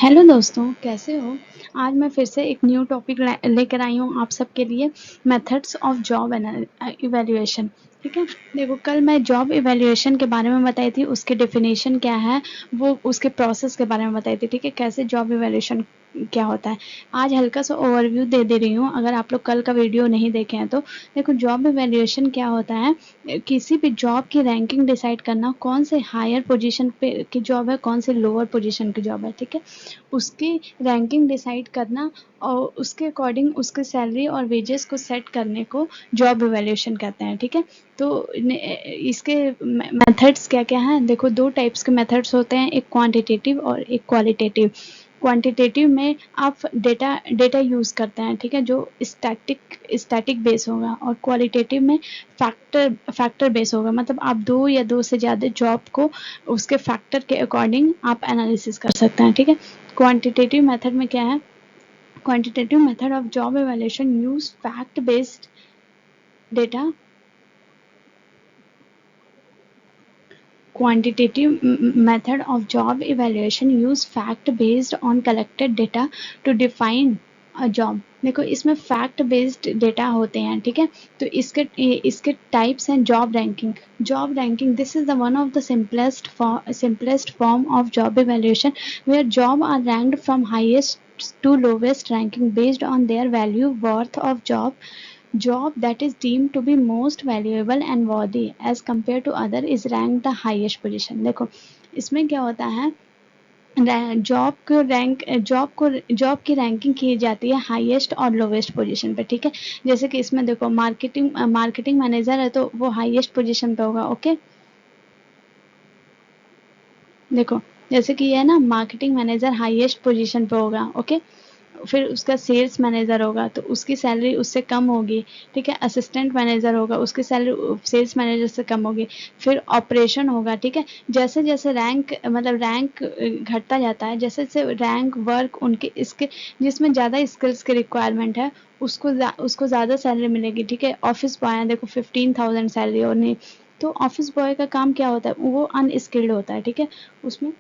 Hello दोस्तों, कैसे हो। आज मैं फिर से एक न्यू टॉपिक लेकर आई हूँ आप सबके लिए, मेथड्स ऑफ जॉब इवैल्यूएशन। ठीक है, देखो कल मैं जॉब इवैल्यूएशन के बारे में बताई थी, उसके डेफिनेशन क्या है, वो उसके प्रोसेस के बारे में बताई थी। ठीक है, कैसे जॉब इवैल्यूएशन क्या होता है। आज हल्का सा ओवरव्यू दे रही हूँ, अगर आप लोग कल का वीडियो नहीं देखे हैं तो। देखो जॉब इवैल्यूएशन क्या होता है, किसी भी जॉब की रैंकिंग डिसाइड करना, कौन से हायर पोजीशन पे की जॉब है, कौन से लोअर पोजीशन की जॉब है। ठीक है, उसकी रैंकिंग डिसाइड करना और उसके अकॉर्डिंग उसके सैलरी और वेजेस को सेट करने को जॉब इवैल्यूएशन कहते हैं। ठीक है, तो इसके मेथड्स क्या क्या हैं। देखो दो टाइप्स के मेथड्स होते हैं, एक क्वांटिटेटिव और एक क्वालिटेटिव। क्वांटिटेटिव में आप डेटा यूज़ करते हैं, ठीक है, जो स्टैटिक बेस होगा, और क्वालिटेटिव में फैक्टर बेस होगा, मतलब आप दो या दो से ज़्यादा जॉब को उसके फैक्टर के अकॉर्डिंग आप एनालिसिस कर सकते हैं। ठीक है, क्वांटिटेटिव मेथड में क्या है, quantitative method of job evaluation use fact based data. Quantitative method of job evaluation use fact based on collected data to define a job। देखो इसमें फैक्ट बेस्ड डेटा होते हैं, ठीक है, तो इसके टाइप्स हैं। Job ranking this is the one of the simplest form of job evaluation where job are ranked from highest to lowest ranking based on their value worth of job that is deemed to be most valuable and worthy as compared to other is ranked the highest position। देखो इसमें क्या होता है, job की ranking की जाती है highest और लोवेस्ट पोजीशन पे। ठीक है, जैसे कि इसमें देखो मार्केटिंग मैनेजर है तो वो हाईएस्ट पोजीशन पे होगा। ओके, देखो जैसे कि ये है ना, मार्केटिंग मैनेजर हाईएस्ट पोजीशन पे होगा। ओके, फिर उसका सेल्स मैनेजर होगा तो उसकी सैलरी उससे कम होगी। ठीक है, असिस्टेंट मैनेजर होगा, उसकी सैलरी सेल्स मैनेजर से कम होगी। फिर ऑपरेशन होगा। ठीक है, जैसे जैसे रैंक घटता जाता है, जैसे जैसे रैंक वर्क उनके इसके जिसमें ज़्यादा स्किल्स की रिक्वायरमेंट है उसको ज़्यादा सैलरी मिलेगी। ठीक है, ऑफिस बॉय है, देखो 15,000 सैलरी, और नहीं तो ऑफिस बॉय का काम क्या होता है, वो अनस्किल्ड होता है। ठीक है, उसमें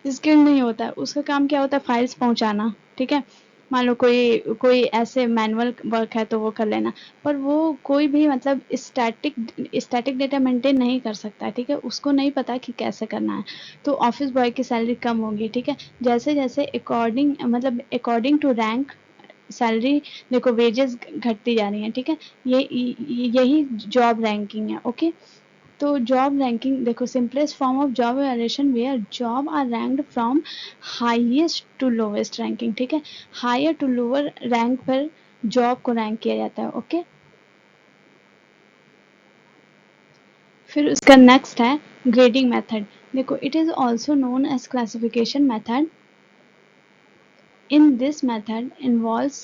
स्किल नहीं होता है, उसका काम क्या होता है, फाइल्स पहुंचाना। ठीक है, मान लो कोई कोई ऐसे मैनुअल वर्क है तो वो कर लेना, पर वो कोई भी मतलब स्टैटिक डेटा मेंटेन नहीं कर सकता है। ठीक है, उसको नहीं पता कि कैसे करना है, तो ऑफिस बॉय की सैलरी कम होगी। ठीक है, जैसे जैसे अकॉर्डिंग टू रैंक सैलरी, देखो वेजेस घटती जा रही हैं। ठीक है, यही जॉब रैंकिंग है। ओके, तो जॉब रैंकिंग देखो, simplest form of job evaluation where job are ranked from highest to lowest ranking. ठीक है, हायर टू लोअर रैंक पर जॉब को रैंक किया जाता है। ओके, फिर उसका नेक्स्ट है ग्रेडिंग मेथड। देखो it is also known as classification method. In this method involves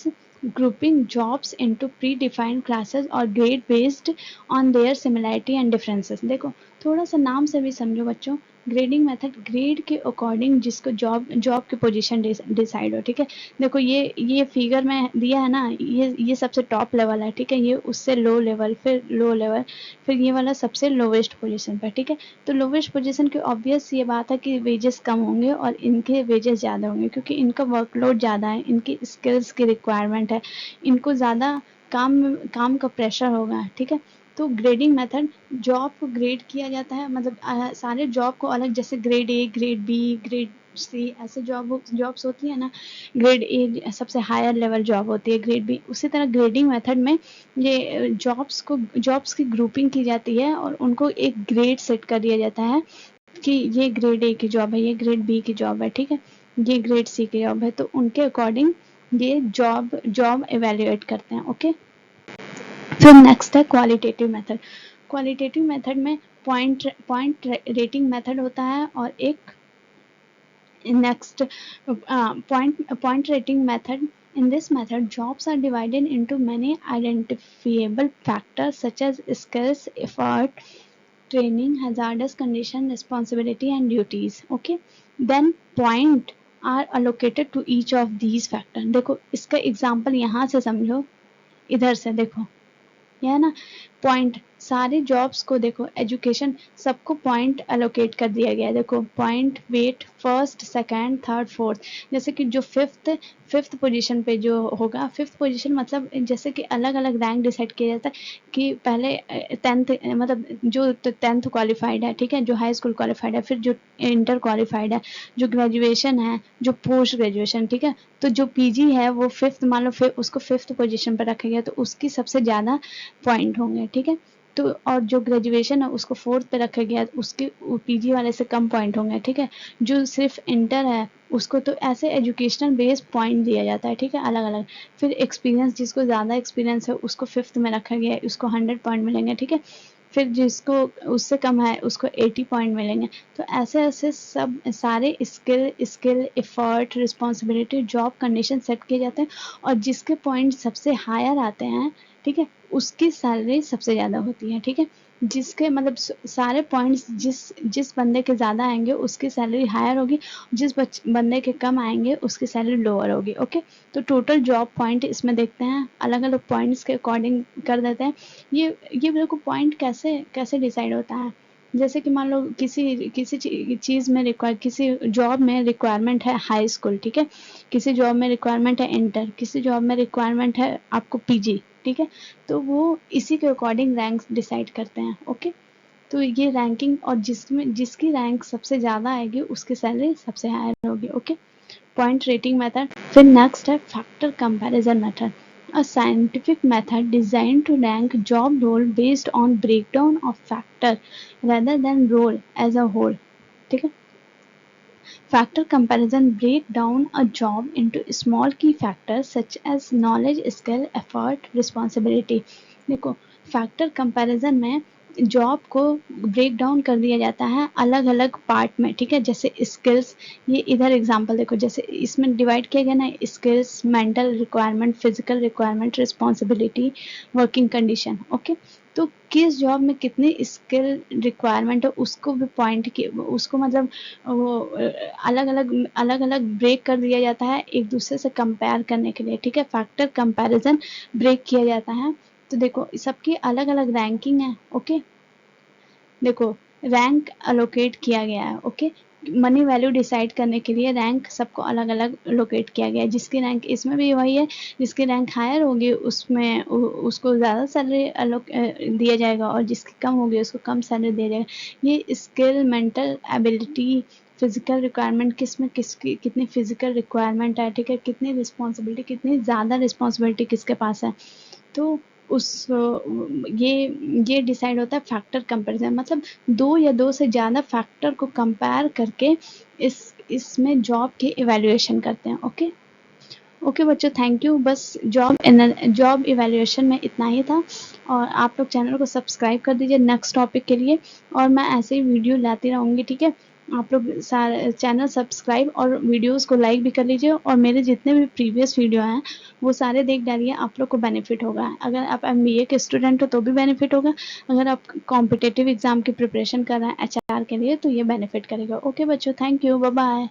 grouping jobs into predefined classes or grade based on their similarity and differences। देखो थोड़ा सा नाम से भी समझो बच्चों, ग्रेडिंग मेथड ग्रेड के अकॉर्डिंग जिसको जॉब की पोजीशन डिसाइड हो। ठीक है, देखो ये फिगर में दिया है ना, ये सबसे टॉप लेवल है। ठीक है, ये उससे लो लेवल, फिर लो लेवल, फिर ये वाला सबसे लोवेस्ट पोजीशन पर। ठीक है, तो लोवेस्ट पोजीशन की ऑब्वियस ये बात है कि वेजेस कम होंगे और इनके वेजेस ज़्यादा होंगे, क्योंकि इनका वर्कलोड ज़्यादा है, इनकी स्किल्स की रिक्वायरमेंट है, इनको ज़्यादा काम का प्रेशर होगा। ठीक है, तो ग्रेडिंग मेथड जॉब को ग्रेड किया जाता है, मतलब सारे जॉब को अलग, जैसे grade A, grade B, grade C, ऐसे जॉब्स होती है ना। ग्रेड ए सबसे हायर लेवल जॉब होती है, ग्रेड बी, उसी तरह ग्रेडिंग मेथड में ये जॉब्स की ग्रुपिंग की जाती है और उनको एक ग्रेड सेट कर दिया जाता है कि ये ग्रेड ए की जॉब है, ये ग्रेड बी की जॉब है। ठीक है, ये ग्रेड सी की जॉब है, तो उनके अकॉर्डिंग ये जॉब एवेल्युएट करते हैं। ओके, फिर नेक्स्ट है क्वालिटेटिव मेथड। क्वालिटेटिव मेथड में पॉइंट रेटिंग मेथड होता है, और एक next point rating method। In this method jobs are divided into many identifiable factors such as skills, effort, training, hazardous condition, responsibility and duties। Okay, then point are allocated to each of these factors। देखो इसका example यहाँ से समझो, इधर से देखो, यह है ना पॉइंट, सारी जॉब्स को देखो एजुकेशन सबको पॉइंट अलोकेट कर दिया गया है। देखो point weight first second third fourth, जैसे कि जो फिफ्थ पोजीशन पे जो होगा, फिफ्थ पोजीशन मतलब जैसे कि अलग अलग रैंक डिसाइड किया जाता है कि पहले टेंथ मतलब जो टेंथ क्वालिफाइड है, ठीक है, जो हाई स्कूल क्वालिफाइड है, फिर जो इंटर क्वालिफाइड है, जो ग्रेजुएशन है, जो पोस्ट ग्रेजुएशन, ठीक है। तो जो पीजी है वो फिफ्थ, मान लो फिर उसको फिफ्थ पोजीशन पर रखा गया तो उसकी सबसे ज़्यादा पॉइंट होंगे, ठीक है। तो और जो ग्रेजुएशन है उसको फोर्थ पे रखा गया उसके पीजी वाले से कम पॉइंट होंगे, ठीक है। जो सिर्फ इंटर है उसको तो ऐसे एजुकेशनल बेस्ड पॉइंट दिया जाता है, ठीक है, अलग अलग। फिर एक्सपीरियंस, जिसको ज़्यादा एक्सपीरियंस है उसको फिफ्थ में रखा गया है, उसको 100 पॉइंट मिलेंगे, ठीक है। फिर जिसको उससे कम है उसको 80 पॉइंट मिलेंगे। तो ऐसे ऐसे सब सारे skill effort responsibility job condition set किए जाते हैं, और जिसके पॉइंट सबसे हायर आते हैं, ठीक है, उसकी सैलरी सबसे ज़्यादा होती है, ठीक है। जिसके मतलब सारे पॉइंट्स जिस जिस बंदे के ज़्यादा आएंगे उसकी सैलरी हायर होगी, जिस बंदे के कम आएंगे उसकी सैलरी लोअर होगी, ओके। तो टोटल जॉब पॉइंट इसमें देखते हैं, अलग अलग पॉइंट्स के अकॉर्डिंग कर देते हैं। ये देखो पॉइंट कैसे कैसे डिसाइड होता है। जैसे कि मान लो किसी चीज़ में रिक्वायर, किसी जॉब में रिक्वायरमेंट है हाई स्कूल, ठीक है, किसी जॉब में रिक्वायरमेंट है इंटर, किसी जॉब में रिक्वायरमेंट है आपको पीजी, ठीक है। तो वो इसी के अकॉर्डिंग रैंक डिसाइड करते हैं, ओके। तो ये रैंकिंग, और जिसकी रैंक सबसे ज़्यादा आएगी उसकी सैलरी सबसे हायर होगी, ओके। Point rating method. फिर नेक्स्ट है factor comparison method, a scientific method designed to rank job role based on breakdown of factor rather than role as a whole, ठीक है। Factor comparison break down a job into small key factors such as knowledge, skill, effort, responsibility। देखो factor comparison में job को break down कर दिया जाता है अलग अलग पार्ट में, ठीक है। जैसे स्किल्स, ये इधर एग्जांपल देखो, जैसे इसमें डिवाइड किया गया ना, skills, mental requirement, physical requirement, responsibility, working condition, okay. तो किस जॉब में कितनी स्किल रिक्वायरमेंट है उसको भी पॉइंट की, उसको मतलब वो अलग अलग ब्रेक कर दिया जाता है एक दूसरे से कंपेयर करने के लिए, ठीक है। फैक्टर कंपैरिजन ब्रेक किया जाता है। तो देखो सबकी अलग अलग रैंकिंग है, ओके। देखो रैंक अलोकेट किया गया है, ओके। मनी वैल्यू डिसाइड करने के लिए रैंक सबको अलग अलग लोकेट किया गया है। जिसकी रैंक इसमें भी वही है, जिसकी रैंक हायर होगी उसमें उसको ज़्यादा सैलरी दिया जाएगा, और जिसकी कम होगी उसको कम सैलरी दिया जाएगा। ये skill, mental ability, physical requirement, किस में किसकी कितनी फिजिकल रिक्वायरमेंट है, ठीक है, कितनी रिस्पॉन्सिबिलिटी, कितनी ज़्यादा रिस्पॉन्सिबिलिटी किसके पास है। तो उस ये डिसाइड होता है फैक्टर कंपैरिजन, मतलब दो या दो से ज़्यादा फैक्टर को कंपेयर करके इसमें जॉब की इवैल्यूएशन करते हैं, ओके। ओके बच्चों, थैंक यू। बस जॉब इवैल्यूएशन में इतना ही था, और आप लोग चैनल को सब्सक्राइब कर दीजिए नेक्स्ट टॉपिक के लिए, और मैं ऐसे ही वीडियो लाती रहूँगी, ठीक है। आप लोग चैनल सब्सक्राइब और वीडियोस को लाइक भी कर लीजिए, और मेरे जितने भी प्रीवियस वीडियो हैं वो सारे देख डालिए, आप लोग को बेनिफिट होगा। अगर आप एमबीए के स्टूडेंट हो तो भी बेनिफिट होगा, अगर आप कॉम्पिटिटिव एग्जाम की प्रिपरेशन कर रहे हैं एचआर के लिए तो ये बेनिफिट करेगा। ओके बच्चों, थैंक यू, बाय बाय।